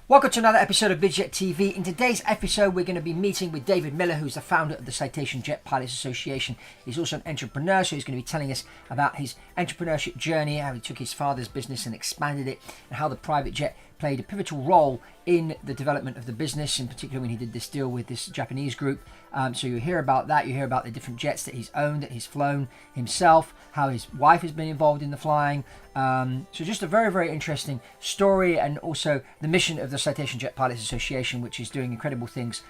Welcome to another episode of BizJet TV. In today's episode, we're going to be meeting with David Miller, who's the founder of the Citation Jet Pilots Association. He's also an entrepreneur, so he's going to be telling us about his entrepreneurship journey, how he took his father's business and expanded it, and how the private jet played a pivotal role in the development of the business, in particular when he did this deal with this Japanese group. So you'll hear about that. You hear about the different jets that he's owned, that he's flown himself, how his wife has been involved in the flying. So just a very, very interesting story, and also the mission of the Citation Jet Pilots Association, which is doing incredible things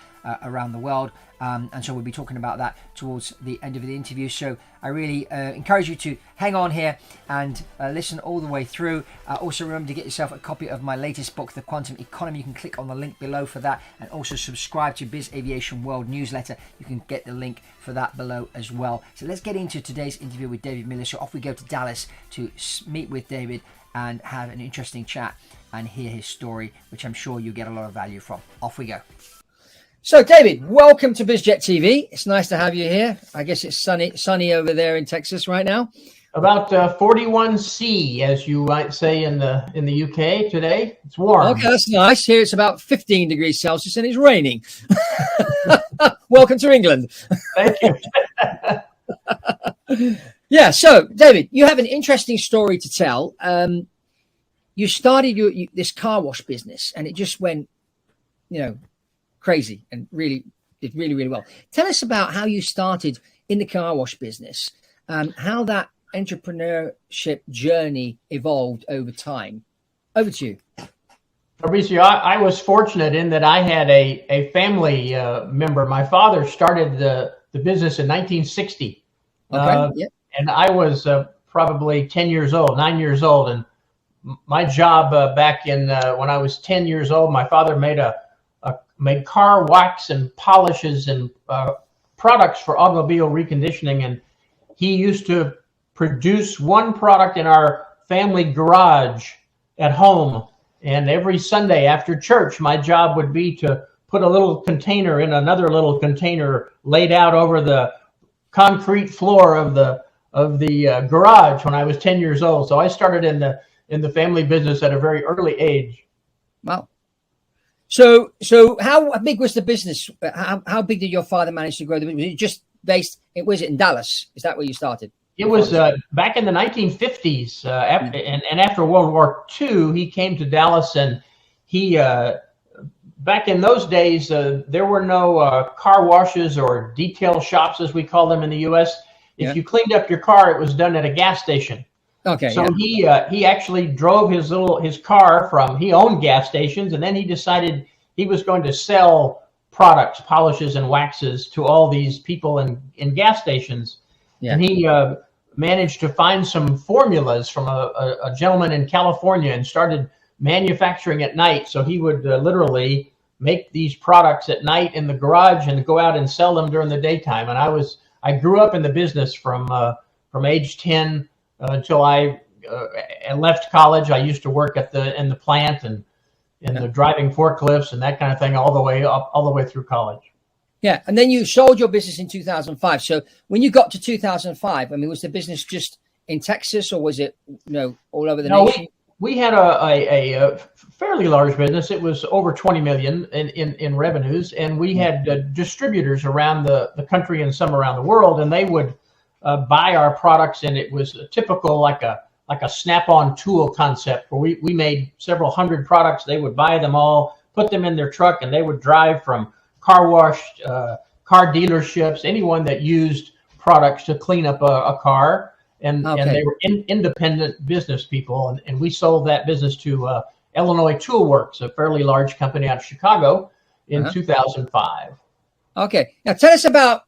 around the world. And so we'll be talking about that towards the end of the interview. So I really encourage you to hang on here and listen all the way through. Also remember to get yourself a copy of my latest book, The Quantum Economy. You can click on the link below for that, and also subscribe to Biz Aviation World newsletter. You can get the link for that below as well. So let's get into today's interview with David Miller. So off we go to Dallas to meet with David and have an interesting chat and hear his story, which I'm sure you'll get a lot of value from. Off we go. So, David, welcome to BizJet TV. It's nice to have you here. I guess it's sunny over there in Texas right now. About 41°C, as you might say in the UK today. It's warm. Okay, that's nice. Here it's about 15 degrees Celsius and it's raining. Welcome to England. Thank you. Yeah, so, David, you have an interesting story to tell. You started this car wash business, and it just went, crazy and did really well. Tell us about how you started in the car wash business, how that entrepreneurship journey evolved over time. Over to you. Fabricio, I was fortunate in that I had a family member. My father started the business in 1960. Okay. Yep. And I was probably 9 years old. And my job back in when I was 10 years old, my father made car wax and polishes and products for automobile reconditioning. And he used to produce one product in our family garage at home. And every Sunday after church, my job would be to put a little container in another little container laid out over the concrete floor of the garage when I was 10 years old. So I started in the family business at a very early age. Wow. So how big was the business? How big did your father manage to grow the business? Was it just based? Was it in Dallas? Is that where you started? It was back in the 1950s, and after World War II, he came to Dallas, and he back in those days there were no car washes or detail shops, as we call them in the U.S. If you cleaned up your car, it was done at a gas station. Okay. So he actually drove his car from, he owned gas stations, and then he decided he was going to sell products, polishes and waxes to all these people in gas stations. Yeah. And he managed to find some formulas from a gentleman in California and started manufacturing at night. So he would literally make these products at night in the garage and go out and sell them during the daytime. And I grew up in the business from age 10 until I left college. I used to work in the plant and the driving forklifts and that kind of thing all the way through college. Yeah, and then you sold your business in 2005. So when you got to 2005, was the business just in Texas, or was it all over the nation? We had a fairly large business. It was over 20 million in revenues, and we had distributors around the country and some around the world, and they would buy our products, and it was a typical like a Snap-on tool concept where we made several hundred products. They would buy them all, put them in their truck, and they would drive from car wash, car dealerships, anyone that used products to clean up a car. And they were independent business people. And we sold that business to Illinois Tool Works, a fairly large company out of Chicago, in 2005. Okay. Now tell us about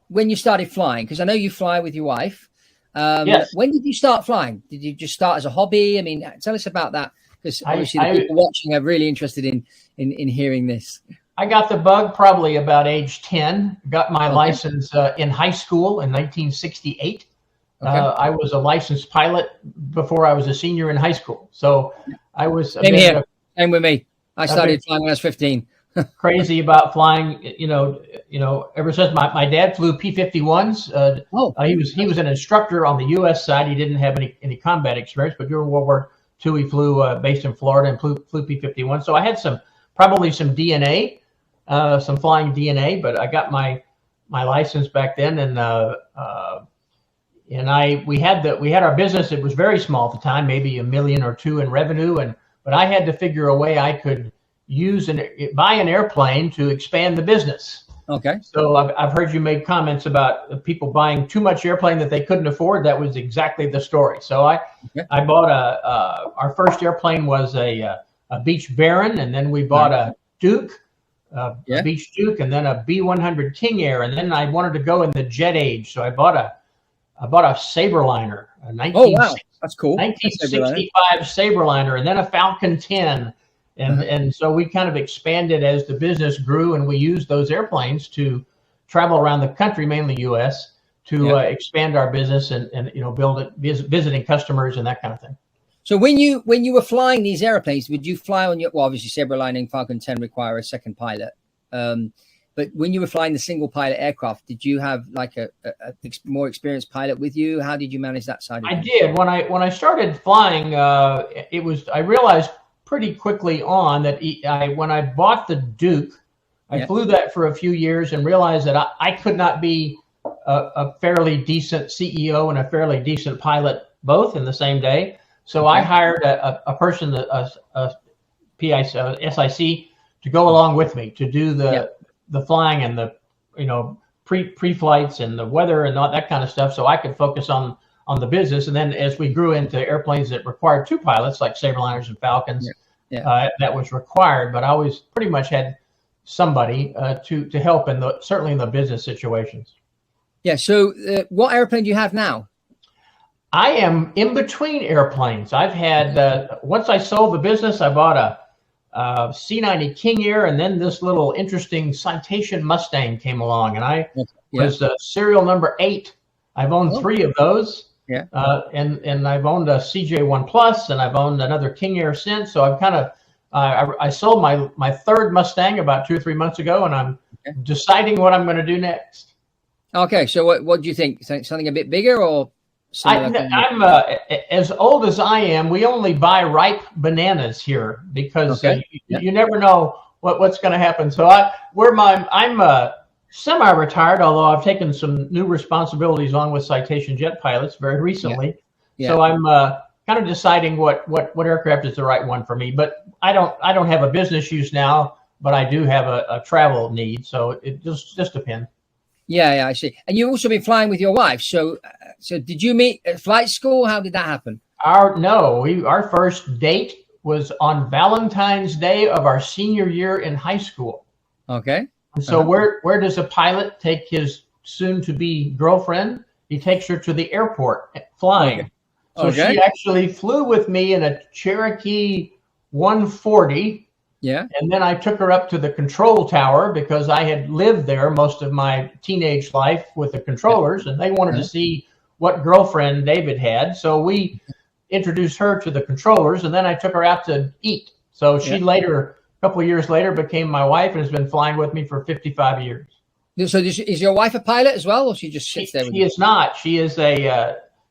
when you started flying, because I know you fly with your wife. Yes. When did you start flying? Did you just start as a hobby? Tell us about that, because obviously the people watching are really interested in hearing this. I got the bug probably about age 10, got my license in high school in 1968. Okay. I was a licensed pilot before I was a senior in high school. So I was... Same here. Same with me. I started flying when I was 15. Crazy about flying, ever since my dad flew P-51s. He was an instructor on the U.S. side. He didn't have any combat experience, but during World War II, he flew based in Florida and flew P-51. So I had some probably some DNA, some flying DNA. But I got my license back then, and we had our business. It was very small at the time, maybe $1 million or $2 million in revenue, but I had to figure a way I could buy an airplane to expand the business. Okay. So I've heard you make comments about people buying too much airplane that they couldn't afford. That was exactly the story. So I bought our first airplane was a Beech Baron, and then we bought a Duke, a Beech Duke, and then a B-100 King Air, and then I wanted to go in the jet age, so I bought a Sabreliner, a 1965 Sabreliner, and then a Falcon 10. And so we kind of expanded as the business grew, and we used those airplanes to travel around the country, mainly U.S., to expand our business and build it, visiting customers and that kind of thing. So when you were flying these airplanes, would you fly on obviously Sabreliner and Falcon 10 require a second pilot, but when you were flying the single pilot aircraft, did you have like a more experienced pilot with you? How did you manage that side of it? I did. When I started flying, I realized pretty quickly on that when I bought the Duke, I flew that for a few years and realized that I could not be a fairly decent CEO and a fairly decent pilot both in the same day. So I hired a person, a SIC, to go along with me to do the flying and the pre-flights and the weather and all that kind of stuff, so I could focus on the business. And then as we grew into airplanes that required two pilots, like Sabreliners and Falcons, that was required. But I always pretty much had somebody to help certainly in the business situations. Yeah. So what airplane do you have now? I am in between airplanes. I've had once I sold the business, I bought a C-90 King Air, and then this little interesting Citation Mustang came along, and I was serial number 8. I've owned 3 of those. And I've owned a CJ1 Plus, and I've owned another King Air since. So I've kind of I sold my third Mustang about 2 or 3 months ago, and I'm deciding what I'm going to do next. Okay, so what do you think? Something a bit bigger or? I'm as old as I am. We only buy ripe bananas here because you never know what's going to happen. So I'm semi-retired, although I've taken some new responsibilities on with Citation Jet Pilots very recently. So I'm kind of deciding what aircraft is the right one for me. But I don't have a business use now, but I do have a travel need. So it just depends. Yeah, I see. And you've also been flying with your wife. So did you meet at flight school? How did that happen? Our first date was on Valentine's Day of our senior year in high school. Okay. And so where does a pilot take his soon-to-be girlfriend? He takes her to the airport flying. So she actually flew with me in a Cherokee 140. Yeah. And then I took her up to the control tower because I had lived there most of my teenage life with the controllers, and they wanted to see what girlfriend David had. So we introduced her to the controllers, and then I took her out to eat. So she later, a couple of years later, became my wife and has been flying with me for 55 years. So is your wife a pilot as well, or she just sits there with you? She is not. She is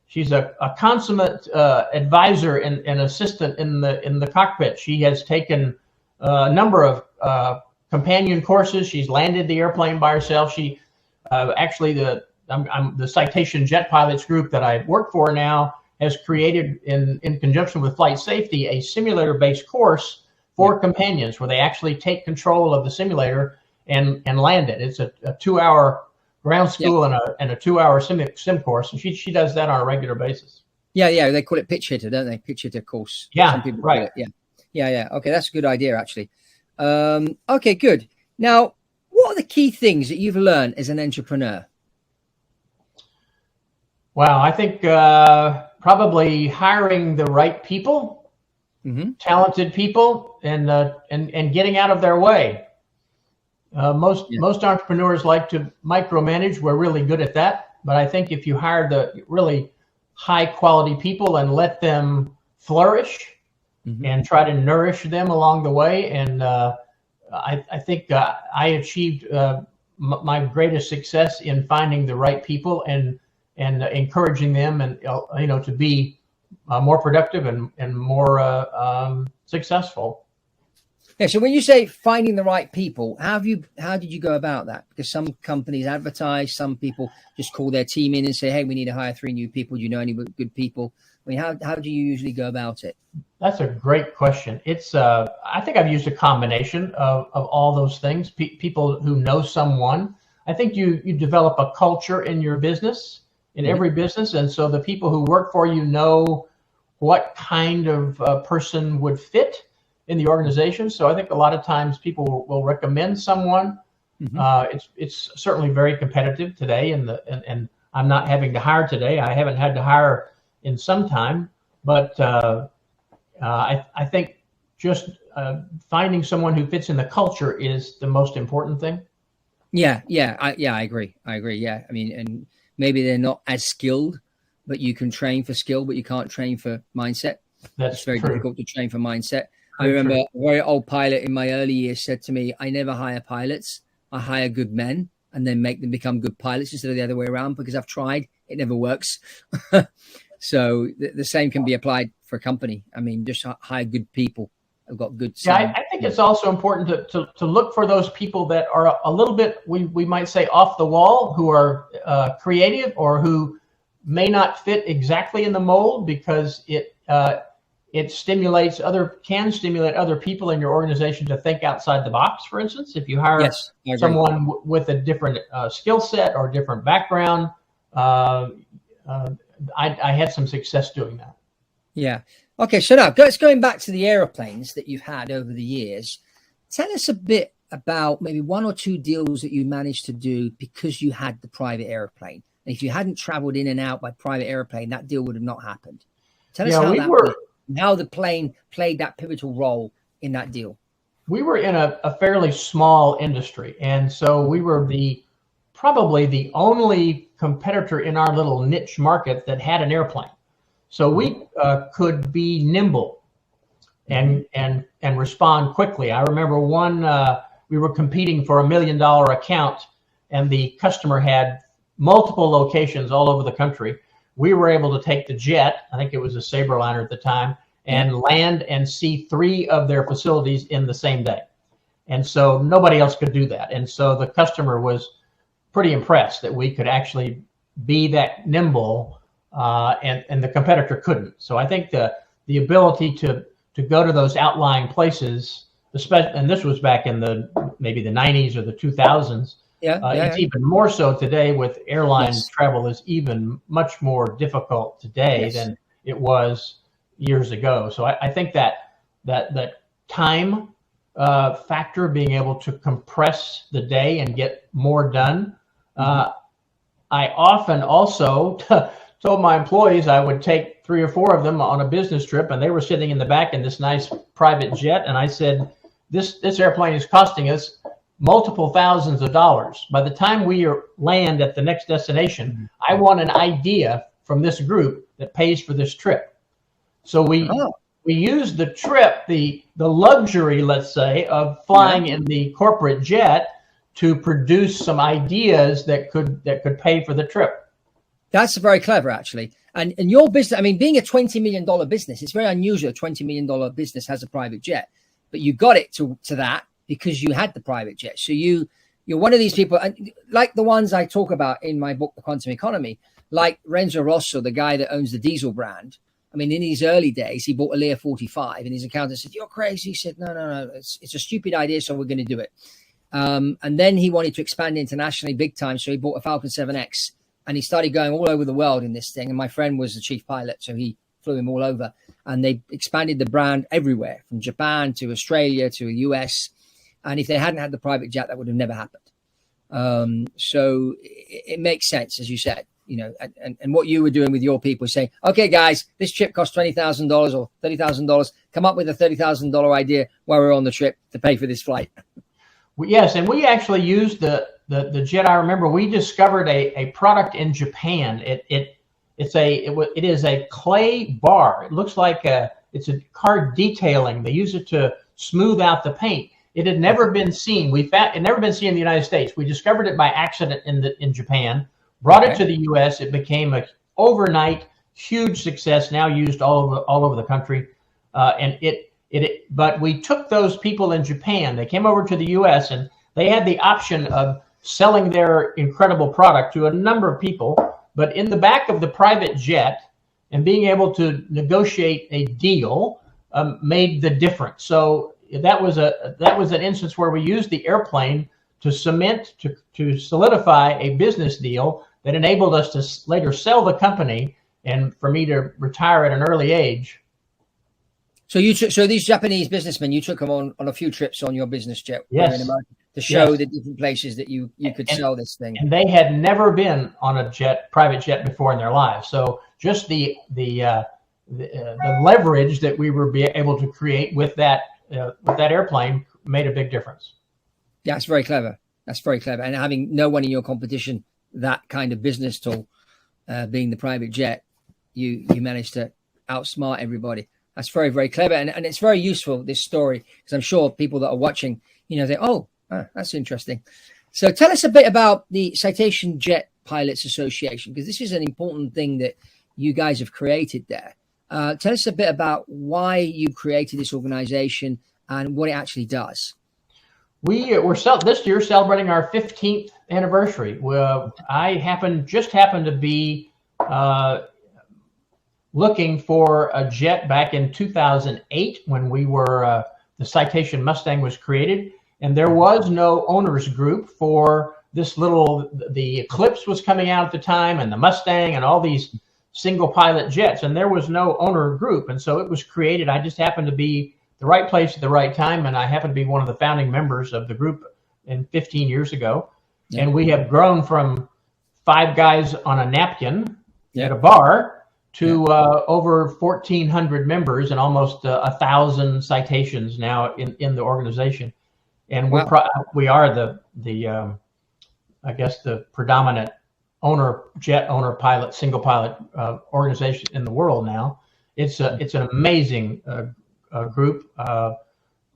she's a consummate advisor and assistant in the cockpit. She has taken a number of companion courses. She's landed the airplane by herself. She actually I'm the Citation Jet Pilots group that I work for now has created in conjunction with flight safety a simulator-based course for companions where they actually take control of the simulator and land it. It's a 2-hour ground school and a 2-hour sim course, and she does that on a regular basis. Yeah, they call it pitch hitter, don't they? Pitch hitter course. Yeah, some people call it. Yeah. Okay, that's a good idea, actually. Okay, good. Now, what are the key things that you've learned as an entrepreneur? Well, I think probably hiring the right people, talented people, and getting out of their way. Most entrepreneurs like to micromanage. We're really good at that. But I think if you hire the really high quality people and let them flourish, and try to nourish them along the way. And I think I achieved my greatest success in finding the right people and encouraging them and to be more productive and more successful. Yeah. So when you say finding the right people, how did you go about that? Because some companies advertise, some people just call their team in and say, "Hey, we need to hire 3 new people. Do you know any good people?" I mean, how do you usually go about it? That's a great question. It's I think I've used a combination of all those things. People who know someone. I think you develop a culture in your business, in every business, and so the people who work for you know what kind of person would fit in the organization. So I think a lot of times people will recommend someone. It's certainly very competitive today, and I'm not having to hire today. I haven't had to hire in some time, but I think just finding someone who fits in the culture is the most important thing. Yeah, I agree. Yeah, I mean, and maybe they're not as skilled, but you can train for skill, but you can't train for mindset. It's very difficult to train for mindset. I remember a very old pilot in my early years said to me, "I never hire pilots. I hire good men and then make them become good pilots instead of the other way around, because I've tried, it never works." So the same can be applied for a company. I mean, just hire good people who've got good. Yeah, I think it's also important to look for those people that are a little bit, we might say, off the wall, who are creative or who may not fit exactly in the mold, because it can stimulate other people in your organization to think outside the box. For instance, if you hire someone with a different skill set or different background, I had some success doing that. Yeah. Okay. So now going back to the aeroplanes that you've had over the years, tell us a bit about maybe 1 or 2 deals that you managed to do because you had the private airplane. And if you hadn't traveled in and out by private airplane, that deal would have not happened. Tell us how the plane played that pivotal role in that deal. We were in a fairly small industry, and so we were probably the only competitor in our little niche market that had an airplane. So we could be nimble and respond quickly. I remember we were competing for $1 million account, and the customer had multiple locations all over the country. We were able to take the jet, I think it was a Sabreliner at the time, and land and see 3 of their facilities in the same day. And so nobody else could do that. And so the customer was pretty impressed that we could actually be that nimble, and the competitor couldn't. So I think the ability to go to those outlying places, and this was back in maybe the 90s or the 2000s. It's even more so today with airline travel is even much more difficult today than it was years ago. So I think that time factor, being able to compress the day and get more done. I often also told my employees I would take 3 or 4 of them on a business trip, and they were sitting in the back in this nice private jet. And I said, this airplane is costing us multiple thousands of dollars. By the time we land at the next destination, I want an idea from this group that pays for this trip. So we use the trip, the luxury, let's say, of flying in the corporate jet to produce some ideas that could pay for the trip. That's very clever, actually. And your business, I mean, being a $20 million business, it's very unusual. A $20 million business has a private jet, but you got it to that because you had the private jet. So you're one of these people, like the ones I talk about in my book, The Quantum Economy, like Renzo Rosso, the guy that owns the diesel brand. I mean, in his early days, he bought a Lear 45, and his accountant said, "You're crazy." He said, No, it's a stupid idea, so we're going to do it. And then he wanted to expand internationally big time, so he bought a Falcon 7X, and he started going all over the world in this thing. And my friend was the chief pilot, so he flew him all over. And they expanded the brand everywhere, from Japan to Australia to the US. And if they hadn't had the private jet, that would have never happened. So it makes sense, as you said, and what you were doing with your people, saying, "Okay, guys, this trip costs $20,000 or $30,000. Come up with a $30,000 idea while we're on the trip to pay for this flight." Yes, and we actually used the jet. I remember we discovered a product in Japan. It is a clay bar. It looks like it's a car detailing. They use it to smooth out the paint. It had never been seen. It had never been seen in the United States. We discovered it by accident in Japan. Brought it to the U.S. It became a overnight huge success. Now used all over the country, and it But we took those people in Japan. They came over to the U.S. and they had the option of selling their incredible product to a number of people. But in the back of the private jet and being able to negotiate a deal made the difference. So that was an instance where we used the airplane to solidify a business deal that enabled us to later sell the company and for me to retire at an early age. So so these Japanese businessmen, you took them on a few trips on your business jet, yes, in America, to show the different places that you could sell this thing. And they had never been on a private jet before in their lives. So just the leverage that we were able to create with that airplane made a big difference. Yeah, it's very clever. That's very clever. And having no one in your competition that kind of business tool, being the private jet, you managed to outsmart everybody. That's very, very clever. And it's very useful, this story, because I'm sure people that are watching, think, that's interesting. So tell us a bit about the Citation Jet Pilots Association, because this is an important thing that you guys have created there. Tell us a bit about why you created this organization and what it actually does. We're this year celebrating our 15th anniversary. I happened to be looking for a jet back in 2008 when the Citation Mustang was created, and there was no owners group for this the Eclipse was coming out at the time, and the Mustang and all these single pilot jets, and there was no owner group. And so it was created. I just happened to be the right place at the right time, and I happen to be one of the founding members of the group 15 years ago. Yeah. And we have grown from 5 guys on a napkin at a bar to over 1,400 members and almost 1,000 citations now in the organization. And we are I guess the predominant jet owner pilot, single pilot organization in the world now. It's an amazing group,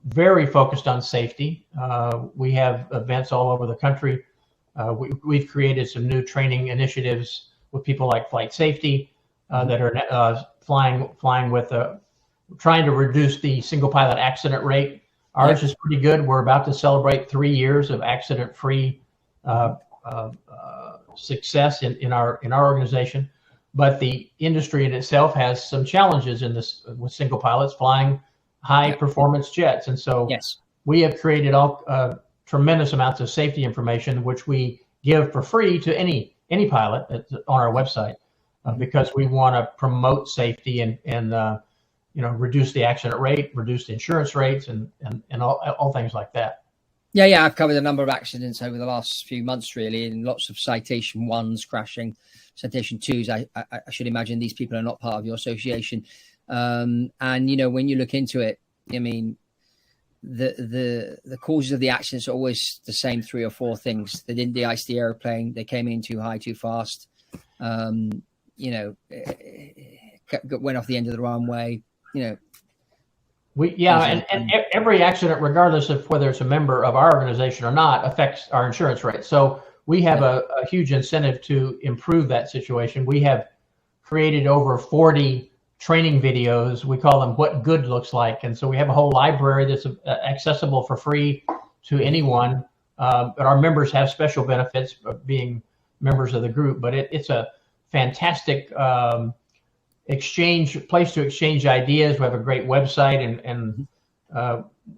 very focused on safety. We have events all over the country. We've created some new training initiatives with people like flight safety that are flying with trying to reduce the single pilot accident rate. Ours is pretty good. We're about to celebrate 3 years of accident-free success in our organization. But the industry in itself has some challenges in this with single pilots flying high performance jets. And so we have created tremendous amounts of safety information, which we give for free to any pilot on our website, because we want to promote safety and reduce the accident rate, reduce the insurance rates, and all things like that. Yeah, I've covered a number of accidents over the last few months, really, and lots of Citation 1s crashing, Citation 2s. I should imagine these people are not part of your association. And, when you look into it, I mean, the causes of the accidents are always the same 3 or 4 things. They didn't de-ice the airplane. They came in too high, too fast. Went off the end of the runway, and every accident, regardless of whether it's a member of our organization or not, affects our insurance rate. So we have a huge incentive to improve that situation. We have created over 40 training videos. We call them What Good Looks Like. And so we have a whole library that's accessible for free to anyone. But our members have special benefits of being members of the group. But it's a fantastic place to exchange ideas. We have a great website and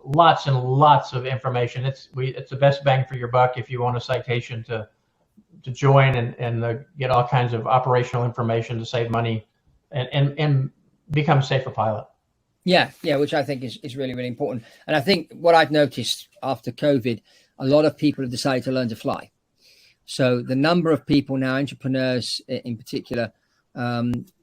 lots and lots of information. It's the best bang for your buck if you want a citation to join and get all kinds of operational information to save money and become a safer pilot. Yeah, which I think is really, really important. And I think what I've noticed after COVID, a lot of people have decided to learn to fly. So the number of people now, entrepreneurs in particular,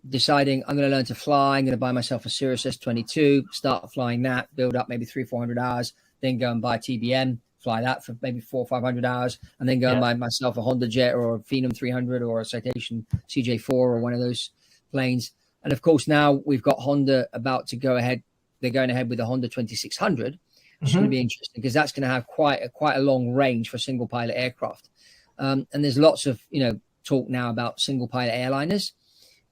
deciding I'm going to learn to fly, I'm going to buy myself a Cirrus S22, start flying that, build up maybe 300-400 hours, then go and buy a TBM, fly that for maybe 400 or 500 hours, and then go and buy myself a Honda Jet or a Phenom 300 or a Citation CJ4 or one of those planes. And of course, now we've got Honda about to go ahead. They're going ahead with the Honda 2600, which is going to be interesting because that's going to have quite a long range for single pilot aircraft. And there's lots of talk now about single pilot airliners.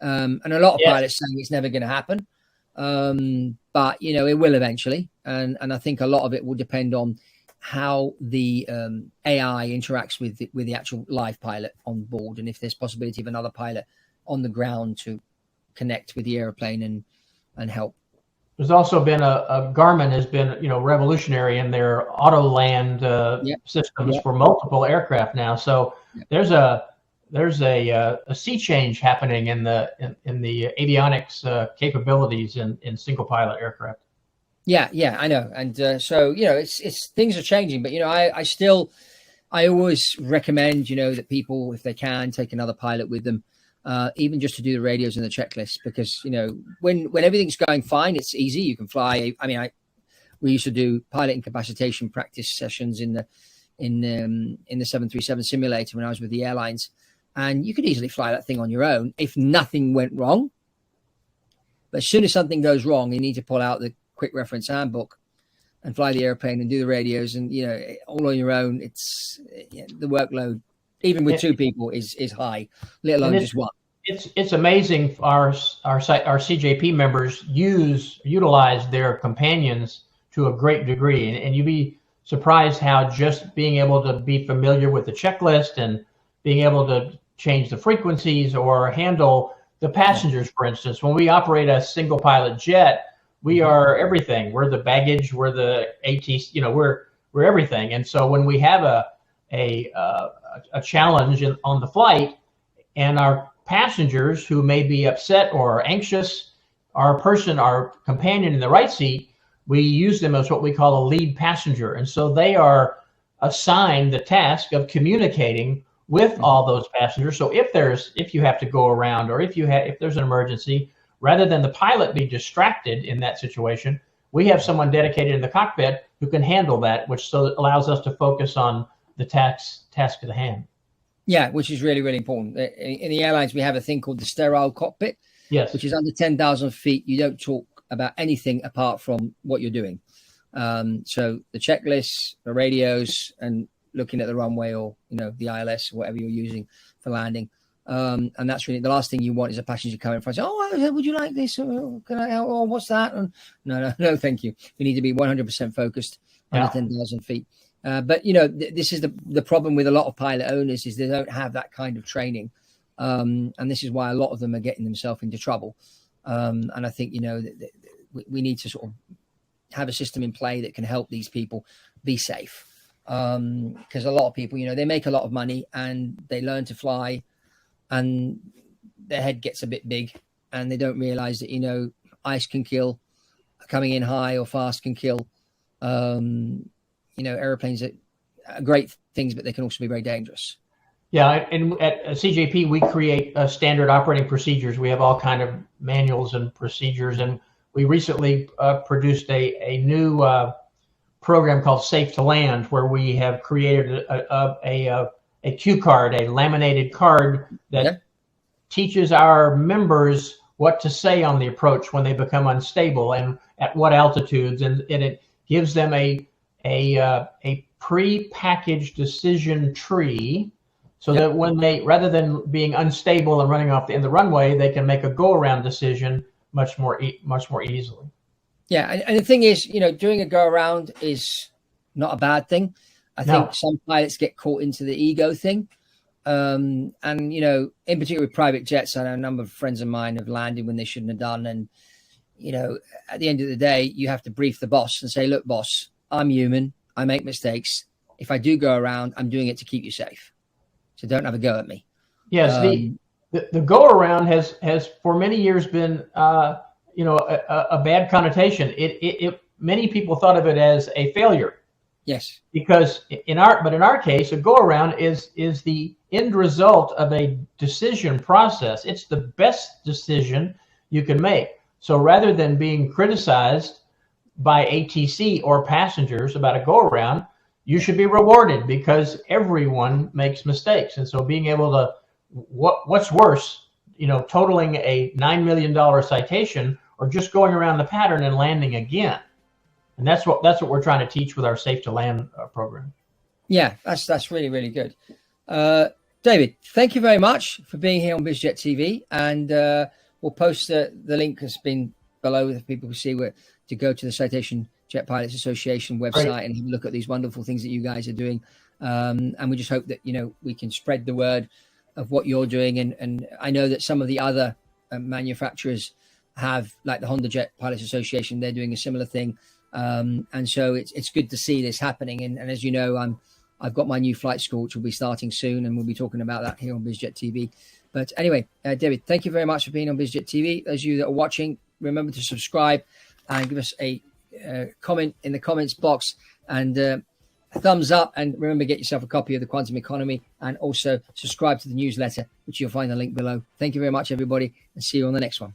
And a lot of pilots saying it's never going to happen. but you know, it will eventually. And I think a lot of it will depend on how the AI interacts with the actual live pilot on board, and if there's possibility of another pilot on the ground to connect with the airplane and help. There's also been a Garmin has been, you know, revolutionary in their auto land systems for multiple aircraft now. So there's a sea change happening in the avionics capabilities in single pilot aircraft. Yeah, I know. And so, you know, it's things are changing, but you know, I always recommend, you know, that people, if they can, take another pilot with them. Even just to do the radios and the checklist, because you know, when everything's going fine, it's easy. You can fly. I mean, we used to do pilot incapacitation practice sessions in the 737 simulator when I was with the airlines, and you could easily fly that thing on your own if nothing went wrong. But as soon as something goes wrong, you need to pull out the quick reference handbook and fly the airplane and do the radios, and you know, all on your own. It's the workload, even with two people, is high, let alone just one. It's amazing. Our CJP members utilize their companions to a great degree, and you'd be surprised how just being able to be familiar with the checklist and being able to change the frequencies or handle the passengers, for instance. When we operate a single pilot jet, we are everything. We're the baggage. We're the ATC. You know, we're everything. And so when we have a challenge on the flight, and our passengers who may be upset or anxious, our companion in the right seat, we use them as what we call a lead passenger. And so they are assigned the task of communicating with all those passengers. So if you have to go around, or if there's an emergency, rather than the pilot be distracted in that situation, we have someone dedicated in the cockpit who can handle that, which so allows us to focus on the task at hand. Yeah, which is really, really important. In the airlines, we have a thing called the sterile cockpit, which is under 10,000 feet. You don't talk about anything apart from what you're doing. So the checklists, the radios, and looking at the runway, or you know, the ILS, or whatever you're using for landing. And that's really the last thing you want is a passenger coming in front and say, "Oh, would you like this? Or can I? Oh, what's that?" And no, thank you. We need to be 100% focused under 10,000 feet. But you know, this is the problem with a lot of pilot owners, is they don't have that kind of training, and this is why a lot of them are getting themselves into trouble. And I think, you know, we need to sort of have a system in play that can help these people be safe, because a lot of people, you know, they make a lot of money and they learn to fly, and their head gets a bit big, and they don't realize that, you know, ice can kill, coming in high or fast can kill. You know, airplanes are great things, but they can also be very dangerous. Yeah, and at CJP, we create standard operating procedures. We have all kind of manuals and procedures, and we recently produced a new program called Safe to Land, where we have created a cue card, a laminated card that teaches our members what to say on the approach when they become unstable and at what altitudes, and it gives them a pre-packaged decision tree, so that when they, rather than being unstable and running off the runway, they can make a go-around decision much more easily. Yeah, and the thing is, you know, doing a go-around is not a bad thing. I think some pilots get caught into the ego thing. And, you know, in particular with private jets, I know a number of friends of mine have landed when they shouldn't have done. And, you know, at the end of the day, you have to brief the boss and say, "Look, boss, I'm human. I make mistakes. If I do go around, I'm doing it to keep you safe. So don't have a go at me." Yes, the go around has for many years been you know, a bad connotation. Many people thought of it as a failure. Yes. Because in our case, a go around is the end result of a decision process. It's the best decision you can make. So rather than being criticized by ATC or passengers about a go-around, you should be rewarded, because everyone makes mistakes. And so being able to, what's worse, you know, totaling a $9 million citation, or just going around the pattern and landing again. And that's what we're trying to teach with our Safe to Land program. Yeah, that's really, really good. David, thank you very much for being here on BizJet TV, and we'll post the link has been below if people can see where to go to the Citation Jet Pilots Association website and have a look at these wonderful things that you guys are doing. And we just hope that, we can spread the word of what you're doing. And I know that some of the other manufacturers have, like the Honda Jet Pilots Association, they're doing a similar thing. And so it's good to see this happening. And as you know, I've got my new flight school, which will be starting soon, and we'll be talking about that here on BizJet TV. But anyway, David, thank you very much for being on BizJet TV. Those of you that are watching, remember to subscribe and give us a comment in the comments box, and a thumbs up. And remember, get yourself a copy of The Quantum Economy, and also subscribe to the newsletter, which you'll find the link below. Thank you very much, everybody, and see you on the next one.